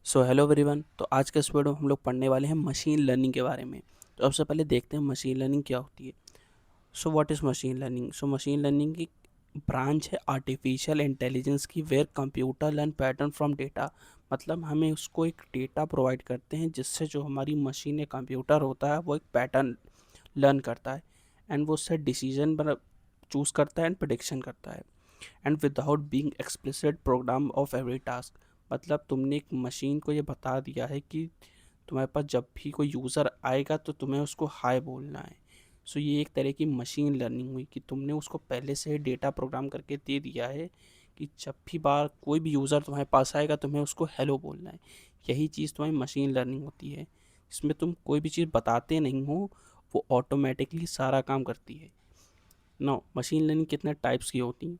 So hello everyone. तो आज के इस वीडियो में हम लोग पढ़ने वाले हैं मशीन लर्निंग के बारे में। तो सबसे पहले देखते हैं मशीन लर्निंग क्या होती है। So what is machine learning? So machine learning की ब्रांच है आर्टिफिशियल इंटेलिजेंस की, where computer learn pattern from data. मतलब हमें उसको एक डेटा प्रोवाइड करते हैं जिससे जो हमारी मशीन या कंप्यूटर होता है वो एक पैटर्न लर्न करता है एंड वो उससे डिसीजन चूज़ करता है एंड प्रिडिक्शन करता है and without being explicit program of every task. मतलब तुमने एक मशीन को ये बता दिया है कि तुम्हारे पास जब भी कोई यूज़र आएगा तो तुम्हें उसको हाय बोलना है। सो ये एक तरह की मशीन लर्निंग हुई कि तुमने उसको पहले से डेटा प्रोग्राम करके दे दिया है कि जब भी बार कोई भी यूज़र तुम्हारे पास आएगा तुम्हें उसको हेलो बोलना है। यही चीज़ तुम्हारी मशीन लर्निंग होती है। इसमें तुम कोई भी चीज़ बताते नहीं हो, वो ऑटोमेटिकली सारा काम करती है। नो मशीन लर्निंग कितने टाइप्स की होती हैं?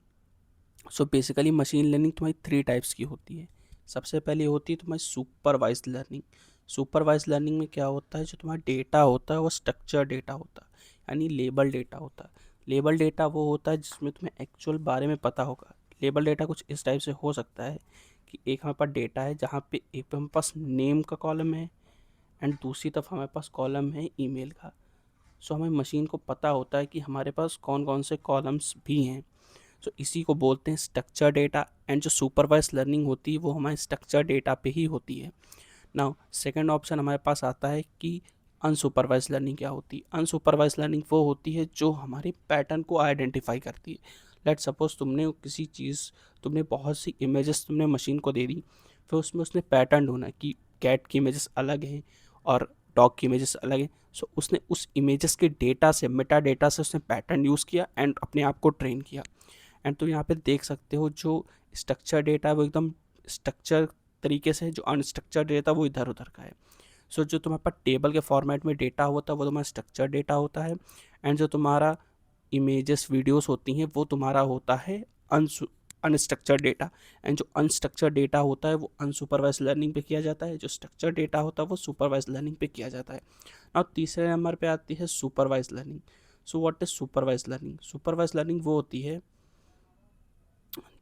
सो बेसिकली मशीन लर्निंग तुम्हारी 3 टाइप्स की होती है। सबसे पहले होती है तुम्हारी सुपरवाइज लर्निंग। सुपरवाइज लर्निंग में क्या होता है, जो तुम्हारा डेटा होता है वो स्ट्रक्चर डेटा होता है, यानी लेबल डेटा होता है। लेबल डेटा वो होता है जिसमें तुम्हें एक्चुअल बारे में पता होगा। लेबल डेटा कुछ इस टाइप से हो सकता है कि एक हमारे पास डेटा है जहाँ पे एक पे हमारे पास नेम का कॉलम है एंड दूसरी तरफ हमारे पास कॉलम है ईमेल का। सो हमें मशीन को पता होता है कि हमारे पास कौन कौन से कॉलम्स भी हैं। सो इसी को बोलते हैं स्ट्रक्चर डेटा। एंड जो सुपरवाइज लर्निंग होती है वो हमारे स्ट्रक्चर डेटा पे ही होती है। नाउ सेकंड ऑप्शन हमारे पास आता है कि अनसुपरवाइज लर्निंग क्या होती है। अनसुपरवाइज लर्निंग वो होती है जो हमारे पैटर्न को आइडेंटिफाई करती है। लेट सपोज तुमने बहुत सी इमेजेस तुमने मशीन को दे दी, फिर उसमें उसने पैटर्न ढूंढा कि कैट की इमेजेस अलग हैं और डॉग की इमेजेस अलग हैं। सो उसने उस इमेजेस के डेटा से, मेटा डेटा से उसने पैटर्न यूज़ किया एंड अपने आप को ट्रेन किया। एंड तो यहाँ पे देख सकते हो जो स्ट्रक्चर डेटा है वो एकदम स्ट्रक्चर तरीके से है, जो अनस्ट्रक्चर डेटा वो इधर उधर का है। सो जो तुम्हारे पास टेबल के फॉर्मेट में डेटा होता है वो तुम्हारा स्ट्रक्चर डेटा होता है एंड जो तुम्हारा इमेजेस वीडियोस होती हैं वो तुम्हारा होता है अनस्ट्रक्चर डेटा। एंड जो अनस्ट्रक्चर डेटा होता है वो अनसुपरवाइज लर्निंग पे किया जाता है, जो स्ट्रक्चर डेटा होता है वो सुपरवाइज लर्निंग पे किया जाता है। और तीसरे नंबर पे आती है supervise learning. So what is supervise learning? Supervise learning वो होती है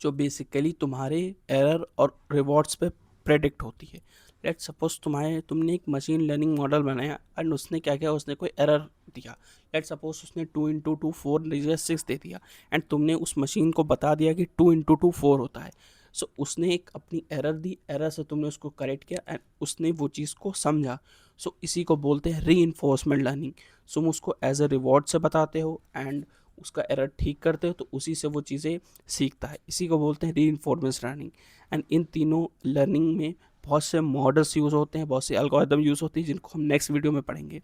जो बेसिकली तुम्हारे एरर और रिवॉर्ड्स पे प्रेडिक्ट होती है। लेट सपोज तुमने एक मशीन लर्निंग मॉडल बनाया एंड उसने क्या किया, उसने कोई एरर दिया। लेट सपोज उसने 2 × 2 4 6 दे दिया एंड तुमने उस मशीन को बता दिया कि 2 × 2 4 होता है। सो उसने एक अपनी एरर दी, एरर से तुमने उसको करेक्ट किया एंड उसने वो चीज़ को समझा। सो इसी को बोलते हैं री इन्फोर्समेंट लर्निंग। सो तुम उसको एज ए रिवॉर्ड से बताते हो एंड उसका एरर ठीक करते हो तो उसी से वो चीज़ें सीखता है। इसी को बोलते हैं रीइंफोर्समेंट लर्निंग। एंड इन तीनों लर्निंग में बहुत से मॉडल्स यूज़ होते हैं, बहुत से एल्गोरिदम यूज़ होती हैं जिनको हम नेक्स्ट वीडियो में पढ़ेंगे।